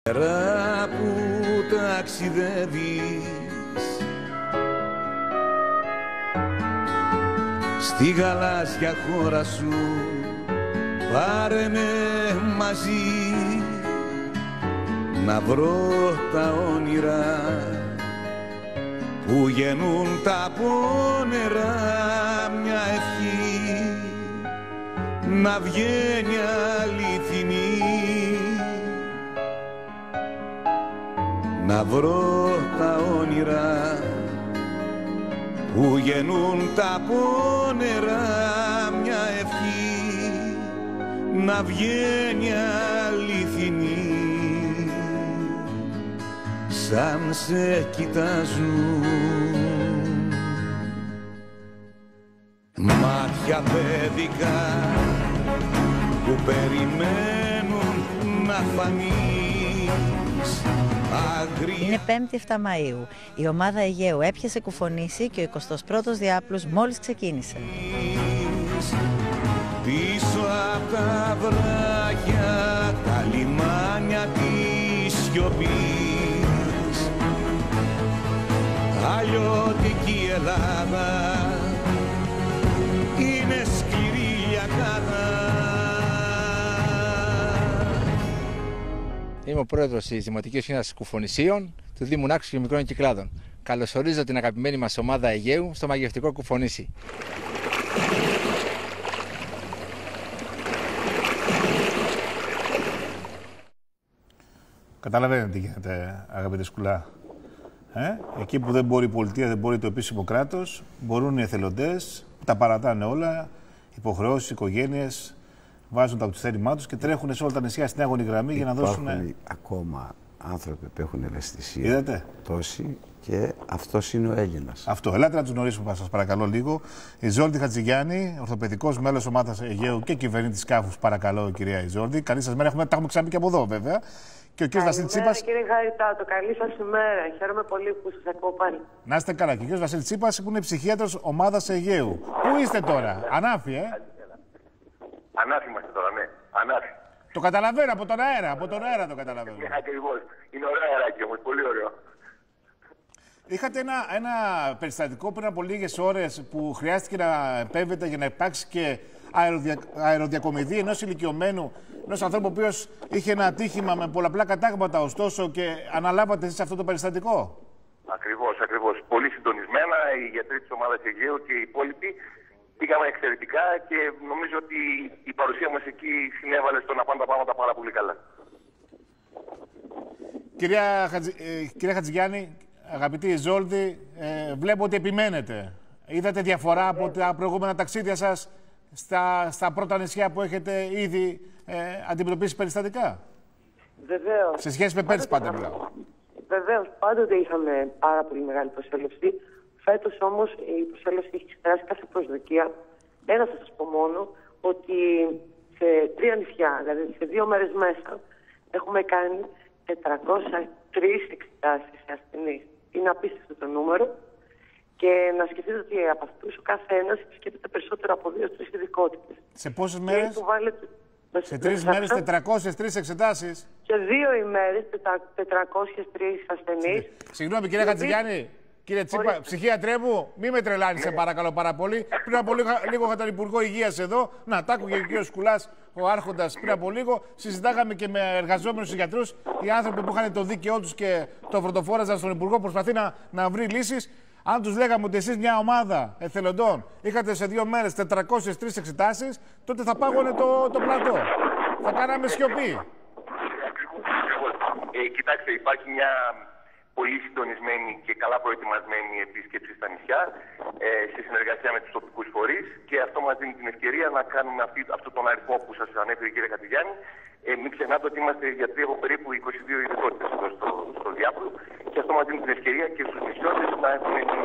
Που ταξιδεύεις στη γαλάζια χώρα σου, πάρε με μαζί να βρω τα όνειρα που γεννούν τα πόνερα, μια ευχή να βγαίνει αληθινή, να βρω τα όνειρα που γεννούν τα πόνερα, μια ευχή να βγαίνει αληθινή, σαν σε κοιτάζουν μάτια παιδικά που περιμένουν να φανείς. Είναι 5η 7 Μαΐου. Η ομάδα Αιγαίου έπιασε κουφονήσει και ο 21ος διάπλος μόλις ξεκίνησε. Πίσω απ' τα βράχια, τα λιμάνια της σιωπής, αλλιώτικη Ελλάδα είναι σκληρή λιακάδα. Είμαι ο πρόεδρος της Δημοτικής Κοινότητας Κουφονησίων του Δήμου Νάξου και Μικρών Κυκλάδων. Καλωσορίζω την αγαπημένη μας ομάδα Αιγαίου στο μαγευτικό Κουφονήσι. Καταλαβαίνετε τι γίνεται, αγαπητέ Σκουλά. Εκεί που δεν μπορεί η πολιτεία, δεν μπορεί το επίσημο κράτος, μπορούν οι εθελοντές, τα παρατάνε όλα, υποχρεώσεις, οικογένειες, βάζουν τα στέρημά τους και τρέχουν σε όλα τα νησιά στην άγωνη γραμμή για να δώσουν. Υπάρχουν ακόμα άνθρωποι που έχουν ευαισθησία. Είδατε. Τόσοι, και αυτός είναι ο Έλληνας. Αυτό. Ελάτε να τους γνωρίσουμε, σας παρακαλώ λίγο. Ιζόλνη Χατζηγιάννη, ορθοπαιδικός μέλος ομάδας Αιγαίου και κυβερνήτης Κάφους, παρακαλώ, κυρία Ιζόλνη. Καλή σας μέρα. Τα έχουμε ξαναπεί και από εδώ, βέβαια. Και ο κύριος Βασίλη Τσίπας. Κύριε Χαριτάτο, καλή σας ημέρα. Χαίρομαι πολύ που σας ακούω πάλι. Να είστε καλά. Και ο κύριος Βασίλη Τσίπας που είναι ψυχίατρος ομάδας Αιγαίου. Πού είστε τώρα, Ανάφη, Ανάφη είμαστε τώρα, ναι. Ανάφη. Το καταλαβαίνω από τον αέρα, το καταλαβαίνω. Ναι, ακριβώς. Είναι ωραίο αεράκι όμως, πολύ ωραίο. Είχατε ένα περιστατικό πριν από λίγες ώρες που χρειάστηκε να επέμβετε για να υπάρξει και αεροδιακομιδή ενός ηλικιωμένου, ενός ανθρώπου ο οποίος είχε ένα ατύχημα με πολλαπλά κατάγματα, ωστόσο, και αναλάβατε εσείς αυτό το περιστατικό. Ακριβώς, ακριβώς. Πολύ συντονισμένα οι γιατροί της ομάδας Αιγαίου και οι υπόλοιποι. Πήγαμε εξαιρετικά και νομίζω ότι η παρουσία μας εκεί συνέβαλε στο να πάνε τα πράγματα πάρα πολύ καλά. Κυρία Χατζηγιάννη, αγαπητή Ιζόλνη, βλέπω ότι επιμένετε. Είδατε διαφορά από τα προηγούμενα ταξίδια σας στα πρώτα νησιά που έχετε ήδη αντιμετωπίσει περιστατικά? Βεβαίως. Σε σχέση με πέρσι πάντα μιλάω. Βεβαίως, πάντοτε είχαμε πάρα πολύ μεγάλη προσέλευση. Φέτος όμως η προσέλευση έχει ξεπεράσει κάθε προσδοκία. Ένα θα σας πω μόνο, ότι σε 3 νησιά, δηλαδή σε 2 μέρες μέσα, έχουμε κάνει 403 εξετάσεις σε ασθενείς. Είναι απίστευτο το νούμερο. Και να σκεφτείτε ότι από αυτούς ο καθένας επισκέπτεται περισσότερο από 2-3 ειδικότητες. Σε πόσες μέρες? Σε 3 μέρες 403 εξετάσεις. Σε 2 ημέρες 403 ασθενείς. Συγγνώμη, κυρία Χατζηγιάννη. Κύριε Τσίπα, ψυχίατρέ μου, μη με τρελάνει, σε παρακαλώ πάρα πολύ. Πριν από λίγο είχα τον Υπουργό Υγείας εδώ. Να, τ' άκουγε ο κύριος Σκουλάς, ο Άρχοντας, πριν από λίγο. Συζητάγαμε και με εργαζόμενους γιατρούς. Οι άνθρωποι που είχαν το δίκαιό τους και το πρωτοφόραζαν στον Υπουργό, προσπαθεί να βρει λύσεις. Αν τους λέγαμε ότι εσείς μια ομάδα εθελοντών είχατε σε 2 μέρες 403 εξετάσεις, τότε θα πάγωνε το πλατό. Θα κάναμε σιωπή. Κοιτάξτε, υπάρχει μια πολύ συντονισμένη και καλά προετοιμασμένη επίσκεψη στα νησιά σε συνεργασία με τους τοπικούς φορείς, και αυτό μας δίνει την ευκαιρία να κάνουμε αυτόν τον αριθμό που σας ανέφερε η κυρία Χατζηγιάννη. Μην ξεχνάτε ότι είμαστε γιατροί από περίπου 22 ειδικότητες εδώ στο διάπλο, και αυτό μας δίνει την ευκαιρία και στους νησιώτες να έχουν την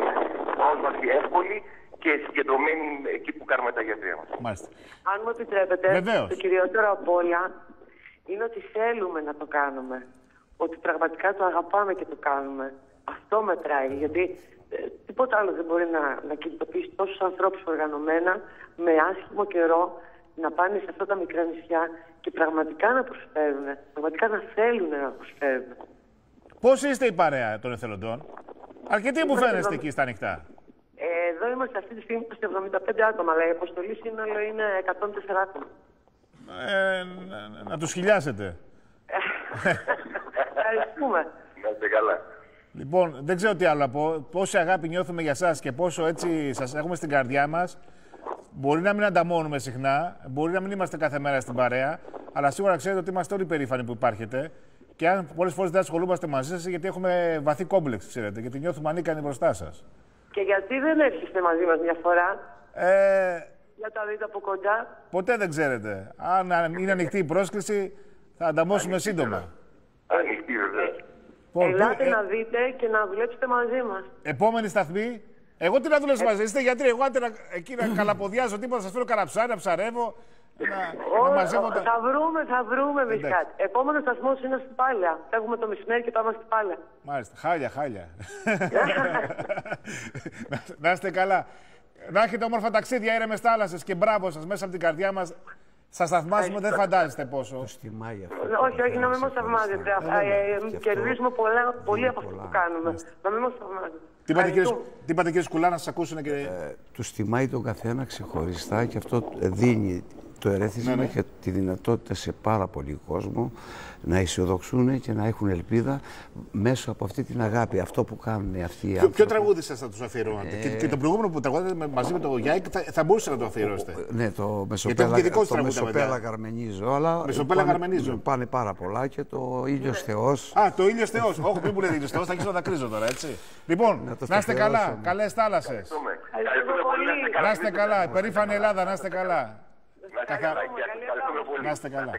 πρόσβαση εύκολη και συγκεντρωμένη εκεί που κάνουμε τα γιατρία μας. Μάλιστα. Αν μου επιτρέπετε, το κυριότερο απ' όλα είναι ότι θέλουμε να το κάνουμε. Ότι πραγματικά το αγαπάμε και το κάνουμε. Αυτό μετράει, γιατί τίποτα άλλο δεν μπορεί να κινητοποιήσει τόσους ανθρώπους οργανωμένα, με άσχημο καιρό, να πάνε σε αυτά τα μικρά νησιά και πραγματικά να προσφέρουν, πραγματικά να θέλουν να προσφέρουν. Πώς είστε η παρέα των εθελοντών? Αρκετοί που φαίνεστε εκεί στα ανοιχτά. Εδώ είμαστε αυτή τη στιγμή σε 75 άτομα, αλλά η αποστολή σύνολο είναι 104 άτομα. Να τους χιλιάσετε. Ευχαριστούμε. Να είστε καλά. Λοιπόν, δεν ξέρω τι άλλο να πω. Πόση αγάπη νιώθουμε για σας και πόσο έτσι σας έχουμε στην καρδιά μας. Μπορεί να μην ανταμώνουμε συχνά, μπορεί να μην είμαστε κάθε μέρα στην παρέα, αλλά σίγουρα ξέρετε ότι είμαστε όλοι περήφανοι που υπάρχετε. Και αν πολλές φορές δεν ασχολούμαστε μαζί σας, γιατί έχουμε βαθύ κόμπλεξ, ξέρετε, γιατί νιώθουμε ανίκανοι μπροστά σας. Και γιατί δεν έρχεστε μαζί μας μια φορά, για τα δείτε από κοντά. Ποτέ δεν ξέρετε. Αν είναι ανοιχτή η πρόσκληση, θα ανταμώσουμε σύντομα. Ανοιχτή βεβαίως. Ελάτε να δείτε και να δουλέψετε μαζί μας. Επόμενη σταθμή. Εγώ τι να δουλέψω μαζί, είστε γιατροί. Εγώ άντε εκεί να καλαποδιάζω τίποτα, σας φέρω κανένα ψάρι, να ψαρεύω. Να μαζεύω τα... Θα βρούμε εμείς κάτι. Επόμενος σταθμός είναι στην Πάλαια. Φεύγουμε το μεσημέρι και πάμε στην Πάλαια. Μάλιστα. Χάλια. Να είστε καλά. Να έχετε όμορφα ταξίδια, ήρεμες θάλασσες και μπράβο σας μέσα από την καρδιά μας. Σας θαυμάζουμε, δεν φαντάζεστε πόσο. Όχι, να μην μας θαυμάζετε. Κερδίζουμε πολύ από αυτό που κάνουμε. Να μην μας θαυμάζετε. Τι είπατε κύριε Σκουλά, να σας ακούσουν και... Τους τιμάει τον καθένα ξεχωριστά και αυτό δίνει το ερέθισμα και τη δυνατότητα σε πάρα πολύ κόσμο να αισιοδοξούν και να έχουν ελπίδα μέσω από αυτή την αγάπη. Αυτό που κάνουν αυτοί οι άνθρωποι. Ποιο τραγούδι σας θα τους αφιερώνατε? Και το προηγούμενο που τραγουδάτε μαζί με το Γιάικ θα μπορούσατε να το αφιερώσετε. Ναι, το Μεσοπέλα Γαρμενίζω. Αλλά πάνε πάρα πολλά και το Ήλιος Θεός. Το Ήλιος Θεός. Όχι, μην μου λέτε Ήλιος Θεός, θα αρχίσω να δακρύζω τώρα, έτσι. Λοιπόν, να είστε καλά. Καλές θάλασσες. Να είστε καλά. Περήφανη Ελλάδα, να είστε καλά. Να είστε καλά.